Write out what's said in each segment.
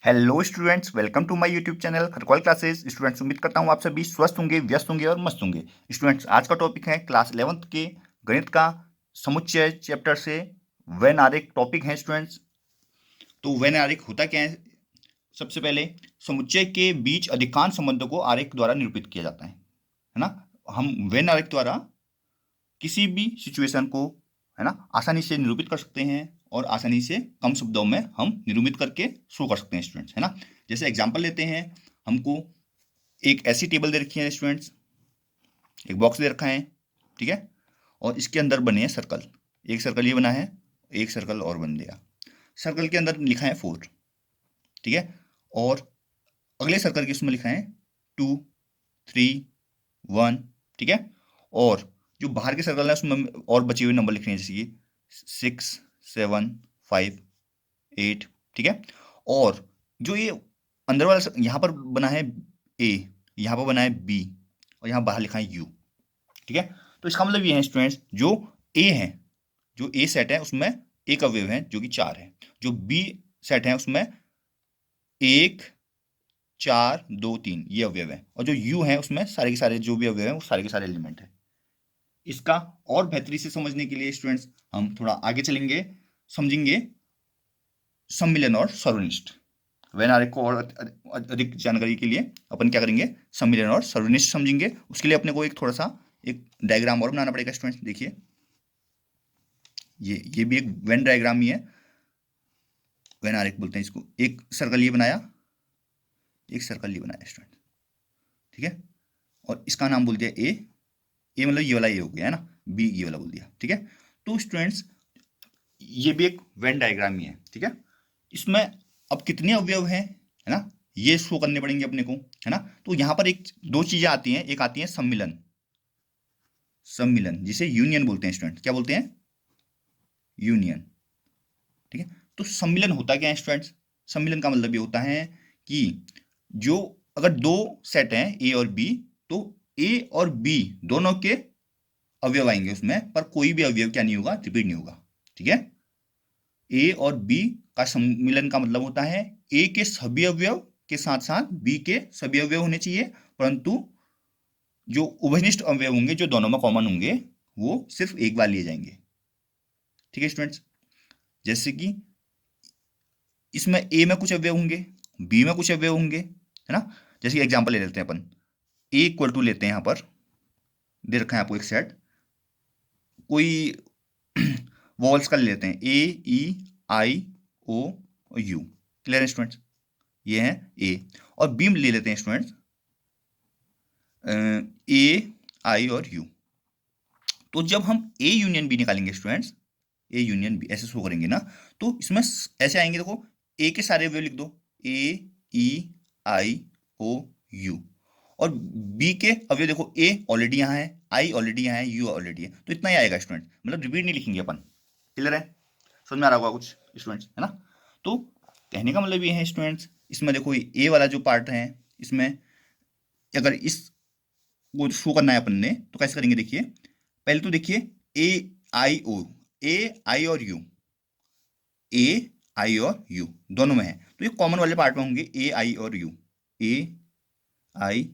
Hello students, welcome to my YouTube channel Kharkaul classes. Students, उम्मीद करता हूँ आप सभी स्वस्थ होंगे, व्यस्त होंगे और मस्त होंगे। स्टूडेंट्स, आज का टॉपिक है क्लास 11th के गणित का समुच्चय चैप्टर से वेन आरेख टॉपिक है। स्टूडेंट्स, तो वेन आरेख होता क्या है? सबसे पहले, समुच्चय के बीच अधिकांश संबंधों को आरेख द्वारा निरूपित किया जाता है ना। हम वेन आरेख द्वारा किसी भी सिचुएशन को, है ना, आसानी से निरूपित कर सकते हैं और आसानी से कम शब्दों में हम निरूपित करके शो कर सकते हैं स्टूडेंट्स, है ना। जैसे एग्जांपल लेते हैं, हमको एक ऐसी टेबल दे रखी है स्टूडेंट्स, एक बॉक्स दे रखा है, ठीक है, और इसके अंदर बने हैं सर्कल। एक सर्कल ये बना है, एक सर्कल और बन गया। सर्कल के अंदर लिखा है 4, ठीक है, और अगले सर्कल के उसमें लिखा है 2, 3, 1, ठीक है, और जो बाहर के सर्कल है उसमें और बचे हुए नंबर लिख रहे हैं, जैसे कि 6, 7, 5, 8, ठीक है। और जो ये अंदर वाला यहाँ पर बना है ए, यहाँ पर बना है बी, और यहाँ बाहर लिखा है यू, ठीक है। तो इसका मतलब ये है स्टूडेंट्स, जो ए है, जो ए सेट है उसमें एक अवयव है जो कि 4 है। जो बी सेट है उसमें 1, 4, 2, 3 ये अवयव है, और जो यू है उसमें सारे के सारे जो भी अवयव है वो सारे के सारे एलिमेंट है। इसका और बेहतरी से समझने के लिए स्टूडेंट्स हम थोड़ा आगे चलेंगे, समझेंगे सम्मिलन और सर्वनिष्ठ। वेन आरेख को और अधिक जानकारी के लिए अपन क्या करेंगे, सम्मिलन और सर्वनिष्ठ समझेंगे। उसके लिए अपने को एक थोड़ा सा एक डायग्राम और बनाना पड़ेगा स्टूडेंट्स। देखिए, ये भी एक वेन डायग्राम ही है, वेन आरेख बोलते हैं इसको। एक सर्कल ये बनाया, एक सर्कल ये बनाया स्टूडेंट, ठीक है, और इसका नाम बोल दिया ए मतलब ये वाला ए हो गया, है ना, बी ये वाला बोल दिया, ठीक है। तो स्टूडेंट्स, ये भी एक वेन डायग्राम ही है, ठीक है। इसमें अब कितने अवयव हैं, है ना, ये शो करने पड़ेंगे अपने को, है ना। तो यहां पर एक दो चीजें आती हैं, एक आती है सम्मिलन, सम्मिलन जिसे यूनियन बोलते हैं स्टूडेंट। क्या बोलते हैं? यूनियन, ठीक है। तो सम्मिलन होता क्या है स्टूडेंट्स? सम्मिलन का मतलब ये होता है कि जो अगर दो सेट हैं ए और बी, तो ए और बी दोनों के अवयव आएंगे उसमें, पर कोई भी अवयव क्या नहीं होगा, रिपीट नहीं होगा, ठीक है। ए और बी का सम्मिलन का मतलब होता है ए के सभी अवयव के साथ साथ बी के सभी अवयव होने चाहिए, परंतु जो उभयनिष्ठ अवयव होंगे, जो दोनों में कॉमन होंगे, वो सिर्फ एक बार लिए जाएंगे, ठीक है स्टूडेंट्स। जैसे कि इसमें ए में कुछ अवयव होंगे, बी में कुछ अवयव होंगे, है ना। जैसे कि एग्जांपल ले लेते हैं अपन, ए इक्वल टू लेते हैं, यहां पर दे रखा है आपको एक सेट, कोई वॉल्स का ले लेते हैं, ए, ई, आई, ओ और यू। क्लियर है स्टूडेंट्स? ये है ए। और बी में ले लेते हैं स्टूडेंट्स, ए, आई और यू। तो जब हम ए यूनियन बी निकालेंगे स्टूडेंट्स, ए यूनियन बी ऐसे शो करेंगे ना, तो इसमें ऐसे आएंगे, देखो, ए के सारे अवयव लिख दो, ए, ई, आई, ओ, यू, और बी के अवयव देखो, ए ऑलरेडी यहाँ है, आई ऑलरेडी यहाँ है, यू ऑलरेडी है, तो इतना ही आएगा स्टूडेंट, मतलब रिपीट नहीं लिखेंगे अपन। क्लियर है? समझ में आ रहा होगा कुछ स्टूडेंट्स, है ना। तो कहने का मतलब ये है स्टूडेंट्स, इसमें देखो ए वाला जो पार्ट है, इसमें अगर इस वो शो करना है अपन ने, तो कैसे करेंगे? देखिए, पहले तो देखिए, ए, आई, ओ, ए, आई और यू, ए, आई और यू दोनों में है, तो ये कॉमन वाले पार्ट में होंगे, ए, आई और यू, ए, आई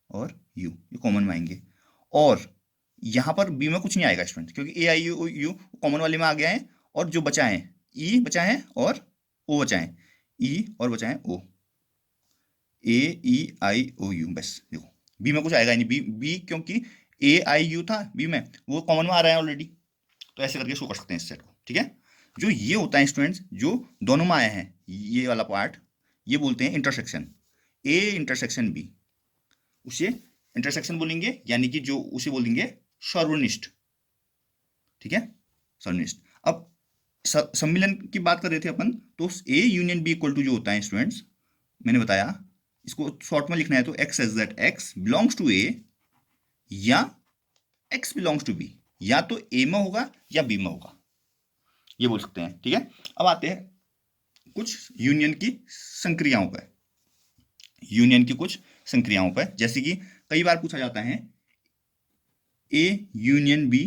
और यू, ये कॉमन में आएंगे। और यहां पर बी में कुछ नहीं आएगा स्टूडेंट, क्योंकि ए, आई, यू, यू कॉमन वाले में आ गया है, और जो बचा है, ई बचा है और ओ बचा है, ई और बचा है ओ, ए, ई, आई, ओ, यू, बस देखो, बी में कुछ आएगा ही नहीं, बी क्योंकि ए, आई, यू था बी में, वो कॉमन में आ रहा है ऑलरेडी, तो ऐसे करके शो कर सकते हैं इस सेट को, ठीक है। जो ये होता है स्टूडेंट्स, जो दोनों में आए हैं, ये वाला पार्ट, ये बोलते हैं इंटरसेक्शन, ए इंटरसेक्शन बी, उसे इंटरसेक्शन बोलेंगे, यानी कि जो उसे बोलेंगे सर्वनिष्ठ, ठीक है, सर्वनिष्ठ। अब सम्मिलन की बात कर रहे थे अपन, तो A union B equal to जो होता है स्टूडेंट्स, मैंने बताया, इसको शॉर्ट में लिखना है तो x as that x belongs to A, या एक्स बिलोंग्स टू बी, या तो ए में होगा या बी में होगा, ये बोल सकते हैं, ठीक है। अब आते हैं कुछ यूनियन की संक्रियाओं पर, यूनियन की कुछ संक्रियाओं पर, जैसे कि कई बार पूछा जाता है ए यूनियन बी,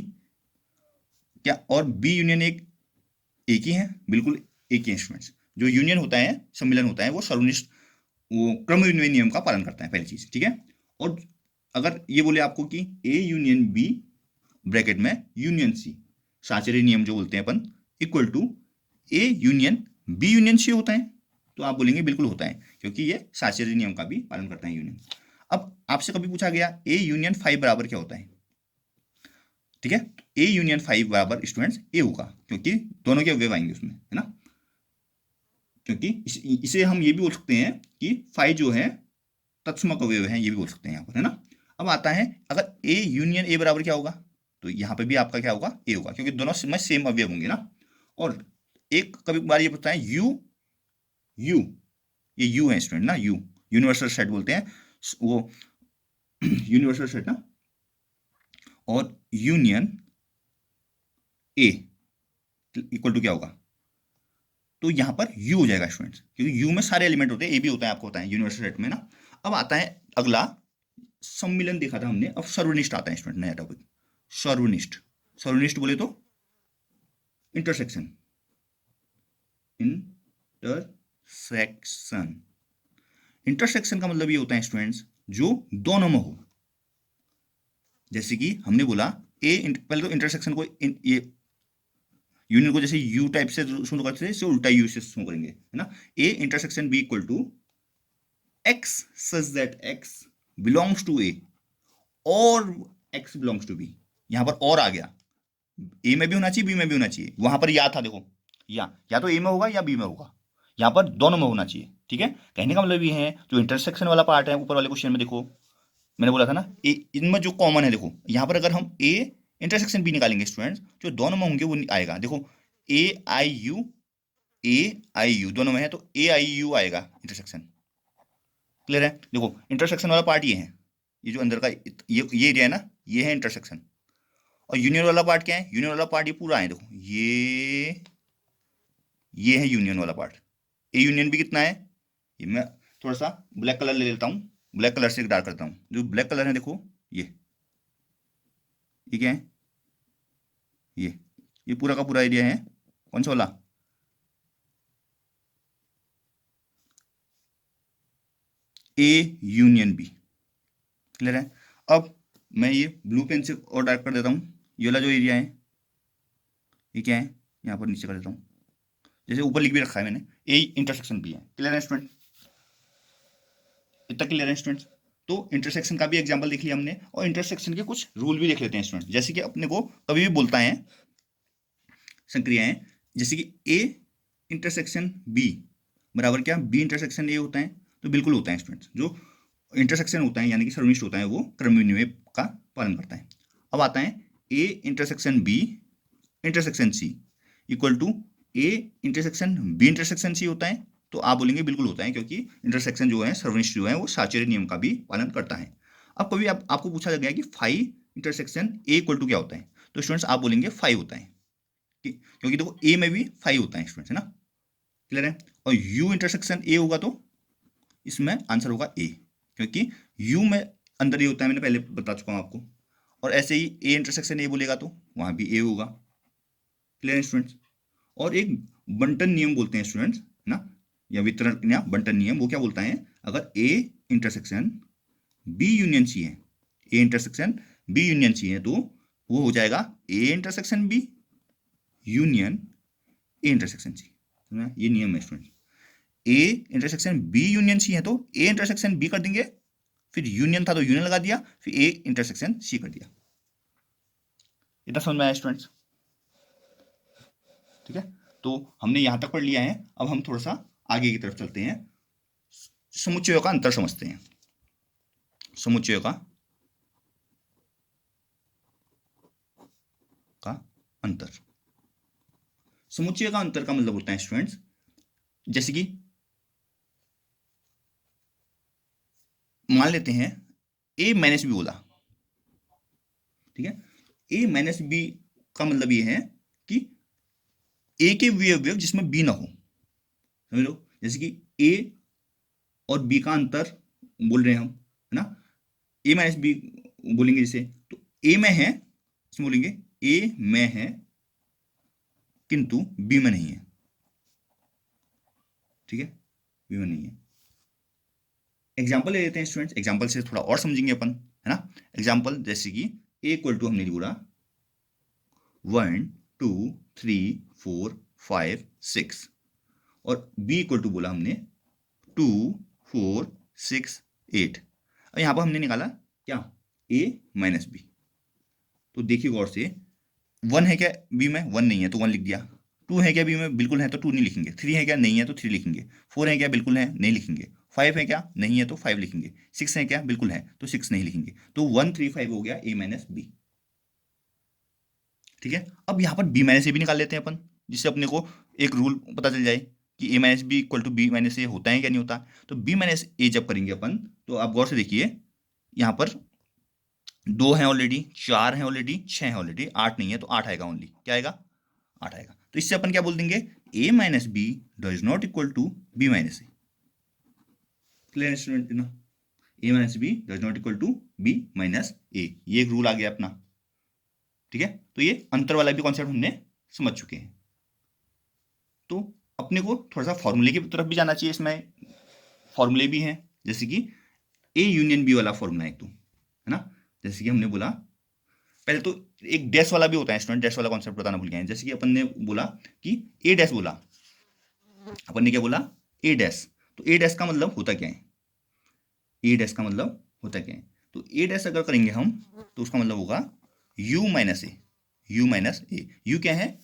क्या और बी यूनियन एक ही है? बिल्कुल एक ही इंस्ट्रूमेंट्स। जो यूनियन होता है, सम्मिलन होता है, वो सर्वनिष्ठ, वो क्रम नियम का पालन करता है, पहली चीज, ठीक है। और अगर ये बोले आपको कि ए यूनियन बी ब्रैकेट में यूनियन सी, साचर्य नियम जो बोलते हैं अपन, equal to A union B union C होता है, तो आप बोलेंगे बिल्कुल होता है, क्योंकि ये साचर्य नियम का भी पालन करता है यूनियन। अब आपसे कभी पूछा गया ए यूनियन 5 बराबर क्या होता है, ठीक है, ए यूनियन 5 बराबर स्टूडेंट्स ए होगा, क्योंकि दोनों के अवयव आएंगे उसमें, है ना। क्योंकि इसे हम ये भी बोल सकते हैं कि 5 जो है तत्समक अवयव है, ये भी बोल सकते हैं यहाँ पर, है ना। अब आता है अगर ए यूनियन ए बराबर क्या होगा, तो यहाँ पे भी आपका क्या होगा, ए होगा, क्योंकि दोनों में सेम अवयव होंगे ना। और एक कभी बार ये पूछता है यू यू, ये यू है स्टूडेंट ना, यू यूनिवर्सल सेट बोलते हैं वो, यूनिवर्सल सेट ना, और यूनियन ए इक्वल टू क्या होगा, तो यहां पर यू हो जाएगा स्टूडेंट्स, क्योंकि यू में सारे एलिमेंट होते हैं, ए भी होता है, आपको होता है यूनिवर्सल सेट में ना। अब आता है अगला, सम्मिलन देखा था हमने, अब सर्वनिष्ठ आता है स्टूडेंट, नया टॉपिक, सर्वनिष्ठ। सर्वनिष्ठ बोले तो इंटरसेक्शन, इंटरसेक्शन, इंटरसेक्शन का मतलब ये होता है स्टूडेंट्स जो दोनों में हो। जैसे कि हमने बोला पहले तो इंटरसेक्शन को ये यूनियन को जैसे यू टाइप से शुरू करते हैं, उल्टा यू से शुरू करेंगे, है ना। A intersection B equal to x such that x belongs to A और एक्स बिलोंग्स टू बी, यहां पर और आ गया, ए में भी होना चाहिए, बी में भी होना चाहिए, वहां पर या था, देखो या तो ए में होगा या बी में होगा, यहां पर दोनों में होना चाहिए, ठीक है। कहने का मतलब ये है, जो इंटरसेक्शन वाला पार्ट है ऊपर वाले क्वेश्चन में, देखो मैंने बोला था ना, इनमें जो कॉमन है, देखो यहां पर अगर हम ए इंटरसेक्शन बी निकालेंगे स्टूडेंट्स, जो दोनों में होंगे वो आएगा, देखो ए आई यू दोनों में है, तो ए आई यू आएगा इंटरसेक्शन, क्लियर है। देखो इंटरसेक्शन वाला पार्ट ये है, ये जो अंदर का ये एरिया है ना, ये है इंटरसेक्शन। और यूनियन वाला पार्ट क्या है, यूनियन वाला पार्ट ये पूरा है, देखो ये है यूनियन वाला पार्ट। ए यूनियन भी कितना है, ये मैं थोड़ा सा ब्लैक कलर ले लेता हूँ, ब्लैक कलर से डार्क करता हूँ, जो ब्लैक कलर है देखो ये क्या है, ये पूरा का पूरा एरिया है, कौन सा वाला, ए यूनियन बी, क्लियर है। अब मैं ये ब्लू पेन से और डार्क कर देता हूँ, ये वाला जो एरिया है ये क्या है, यहाँ पर नीचे कर देता हूँ, जैसे ऊपर लिख भी रखा है मैंने, ए इंटरसेक्शन बी है, क्लियर है स्टूडेंट, इतना क्लियर है स्टूडेंट्स। तो इंटरसेक्शन का भी एग्जांपल देख लिया हमने, और इंटरसेक्शन के कुछ रूल भी देख लेते हैं स्टूडेंट, जैसे कि अपने को कभी भी बोलता है संक्रियाएं, जैसे कि ए इंटरसेक्शन बी बराबर क्या, बी इंटरसेक्शन ए होता है, तो बिल्कुल होता है स्टूडेंट्स, जो इंटरसेक्शन होता है यानी कि सर्वनिष्ठ होता है, वो क्रम विनिमय का पालन करता है। अब आता है A intersection B intersection C equal to A intersection B intersection C होता है, तो आप बोलेंगे बिल्कुल होता है, क्योंकि इंटरसेक्शन जो है सर्वनिष्ठ जो है वो साचर्य नियम का भी पालन करता है। अब कभी आपको पूछा गया कि five intersection A equal to क्या होता है, तो स्टूडेंट्स आप बोलेंगे 5 होता है, क्योंकि देखो ए में भी 5 होता है स्टूडेंट्स, है ना, क्लियर है। और यू इंटरसेक्शन ए होगा तो इसमें आंसर होगा ए, क्योंकि यू में अंदर ये होता है, मैंने पहले बता चुका हूं आपको। और ऐसे ही ए इंटरसेक्शन ए बोलेगा तो वहां भी ए होगा, क्लियर है स्टूडेंट्स। और एक बंटन नियम बोलते हैं स्टूडेंट्स ना, या वितरण या बंटन नियम, वो क्या बोलता है, अगर A intersection B union C है, A intersection B union C है, तो वो हो जाएगा A intersection B union A intersection C, ये नियम है student. A intersection B union C है तो ए इंटरसेक्शन बी कर देंगे, फिर यूनियन था तो यूनियन लगा दिया, फिर ए इंटरसेक्शन सी कर दिया। इतना समझ में आया स्टूडेंट्स, ठीक है। तो हमने यहां तक पढ़ लिया है, अब हम थोड़ा सा आगे की तरफ चलते हैं, समुच्चयों का अंतर समझते हैं। समुच्चयों का अंतर, समुच्चय का अंतर का मतलब होता है स्टूडेंट्स, जैसे कि मान लेते हैं ए माइनस बी बोला, ठीक है, ए माइनस बी का मतलब ये है कि ए के अवयव जिसमें बी ना हो, समझ लो, जैसे कि ए और बी का अंतर बोल रहे हैं हम, है ना, ए माइनस बी बोलेंगे जैसे, तो ए में है, इसमें बोलेंगे ए में है किंतु बी में नहीं है, ठीक है, V1 नहीं है। एग्जाम्पल ले लेते हैं स्टूडेंट्स, एग्जाम्पल से थोड़ा और समझेंगे अपन, है ना। एग्जाम्पल जैसे कि A इक्वल टू हमने बोला 1 2 3 4 5 6 और B इक्वल टू बोला हमने 2 4 6 8। अब यहाँ पर हमने निकाला क्या, A माइनस बी। तो देखिए गौर से, 1 है क्या बी में, 1 नहीं है तो 1 लिख दिया। 2 है क्या बी में, बिल्कुल है तो 2 नहीं लिखेंगे। 3 है क्या, नहीं है तो 3 लिखेंगे। 4 है क्या, बिल्कुल है, नहीं लिखेंगे। 5 है क्या, नहीं है तो 5 लिखेंगे। 6 है क्या, बिल्कुल है तो 6 नहीं लिखेंगे। तो 1 3 5 हो गया A माइनस बी। ठीक है, अब यहाँ पर B माइनस ए भी निकाल लेते हैं अपन, जिससे अपने को एक रूल पता चल जाए कि A minus B equal to B minus A होता है क्या नहीं होता। तो B माइनस ए जब करेंगे अपन, तो आप गौर से देखिए, यहाँ पर 2 है ऑलरेडी, 4 है ऑलरेडी, 6 है ऑलरेडी, 8 नहीं है तो 8 आएगा ओनली। क्या आएगा, 8 आएगा। तो इससे अपन क्या बोल देंगे, A minus B does not equal to B minus A. Clear student ना, A minus B does not equal to B minus A, ये एक रूल आ गया अपना। ठीक है, तो ये अंतर वाला भी कॉन्सेप्ट हमने समझ चुके हैं। तो अपने को थोड़ा सा फॉर्मूले की तरफ भी जाना चाहिए। इसमें फॉर्मूले भी हैं, जैसे कि A यूनियन B वाला फॉर्मूला है एक, तो है ना। जैसे कि हमने बोला, पहले तो एक डैश वाला भी होता है स्टूडेंट, डैश वाला कॉन्सेप्ट बताना भूल गए हैं। जैसे कि अपन ने बोला कि A डैश बोला, अपन ने क्या बोला, A डैश। तो A डैश का मतलब होता क्या है, A डैश का मतलब होता क्या है। तो A डैश अगर करेंगे हम, तो उसका मतलब होगा U माइनस ए, U माइनस ए। U क्या है,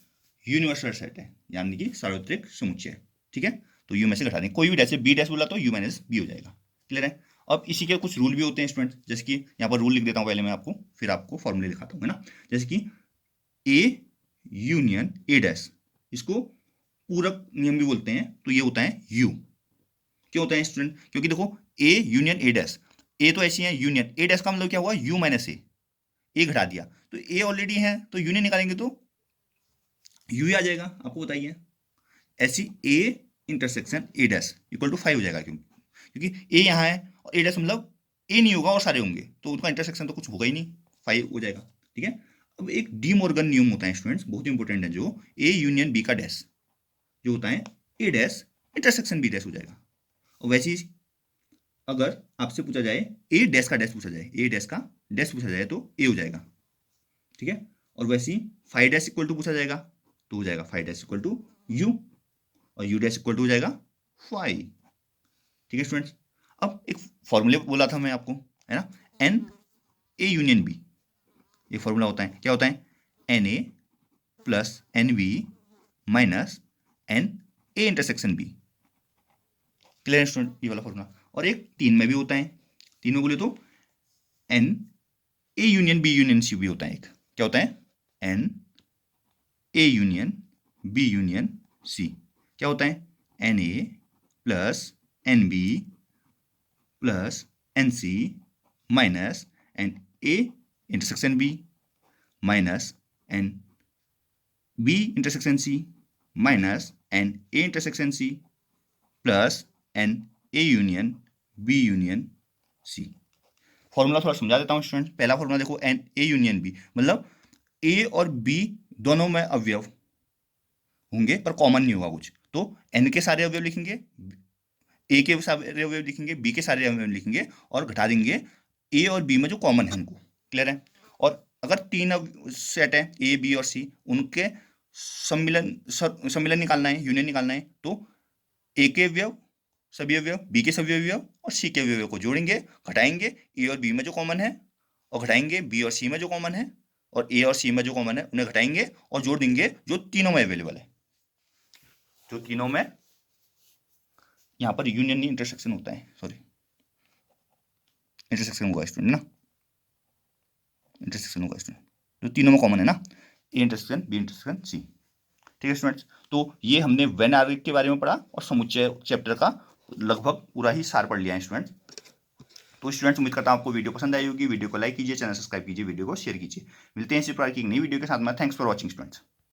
यूनिवर्सल सेट है, यानी कि सार्वत्रिक समुच्चय। ठीक है, तो U में से घटा देंगे, कोई भी डैश है, B डैश बोला तो U माइनस बी हो जाएगा। क्लियर है। अब इसी के कुछ रूल भी होते हैं स्टूडेंट, जैसे कि यहाँ पर रूल लिख देता हूँ पहले मैं आपको, फिर आपको फॉर्मूले दिखाता हूँ, है ना। जैसे कि A यूनियन A डैश, इसको पूरक नियम भी बोलते हैं। तो ये होता है U। क्यों होता है स्टूडेंट, क्योंकि देखो A union A dash, A तो ऐसी है, यूनियन A डैश का मतलब क्या हुआ, U माइनस ए घटा दिया। तो A ऑलरेडी है तो यूनियन निकालेंगे तो U ही आ जाएगा। आपको बताइए, ऐसी A intersection A dash equal to 5 हो जाएगा, क्योंकि A यहाँ है और A डैश मतलब A नहीं होगा और सारे होंगे, तो उनका इंटरसेक्शन तो कुछ होगा ही नहीं, 5 हो जाएगा। ठीक है, अब एक डी मॉर्गन नियम होता है स्टूडेंट्स, बहुत इंपॉर्टेंट है, जो A यूनियन B का डैश जो होता है A dash intersection B dash हो जाएगा। और वैसे ही अगर आपसे पूछा जाए A डैश का डैश पूछा जाए, A डैश का डैश पूछा जाए तो A हो जाएगा। ठीक है, और वैसे ही 5 डैश इक्वल टू पूछा जाएगा तो हो जाएगा 5 डैश इक्वल टू U, और U डैश इक्वल टू हो जाएगा 5। ठीक है स्टूडेंट्स, अब एक फॉर्मूले बोला था मैं आपको, है ना, एन ए यूनियन बी। ये फॉर्मूला होता है, क्या होता है, n A plus n B minus n A intersection B. Clear student, ये वाला फॉर्मूला। और एक 3 में भी होता है, 3 में बोले तो n A union B union C भी होता है एक। क्या होता है, n A union B union C. क्या होता है, n A plus n B plus n C minus n A intersection B minus n B intersection C minus n A intersection C plus n A union B union C. Formula थोड़ा समझा देता हूँ student. पहला formula देखो, N A union B, मतलब ए और B दोनों में अवयव होंगे पर कॉमन नहीं होगा कुछ, तो एन के सारे अवयव लिखेंगे, ए के सारे अवयव लिखेंगे, बी के सारे अवयव लिखेंगे और घटा देंगे ए और बी में जो कॉमन है उनको। क्लियर है। और अगर 3 सेट है ए बी और सी, उनके सम्मिलन निकालना है, यूनियन निकालना है, तो ए के अवयव सभी अवयव, बी के सभी अवयव और सी के अवयव को जोड़ेंगे, घटाएंगे ए और बी में जो कॉमन है, और घटाएंगे बी और सी में जो कॉमन है, और ए और सी में जो कॉमन है उन्हें घटाएंगे और जोड़ देंगे जो तीनों में अवेलेबल है, जो तीनों में। यहाँ पर यूनियन नहीं इंटरसेक्शन होता है, सॉरी इंटरसेक्शन होगा स्टूडेंट ना, इंटरसेक्शन होगा स्टूडेंट, जो तीनों में कॉमन है ना, A intersection B intersection C. ठीक है स्टूडेंट्स, तो ये हमने वेन आर्गुमेंट के बारे में पढ़ा और समुच्चय चैप्टर का लगभग पूरा ही सार पढ़ लिया है स्टूडेंट्स। तो स्टूडेंट्स उम्मीद करता हूं आपको वीडियो पसंद आई होगी। वीडियो को लाइक कीजिए, चैनल सब्सक्राइब कीजिए, वीडियो को शेयर कीजिए। मिलते हैं इसी प्रकार की एक नई वीडियो के साथ में। Thanks for watching students.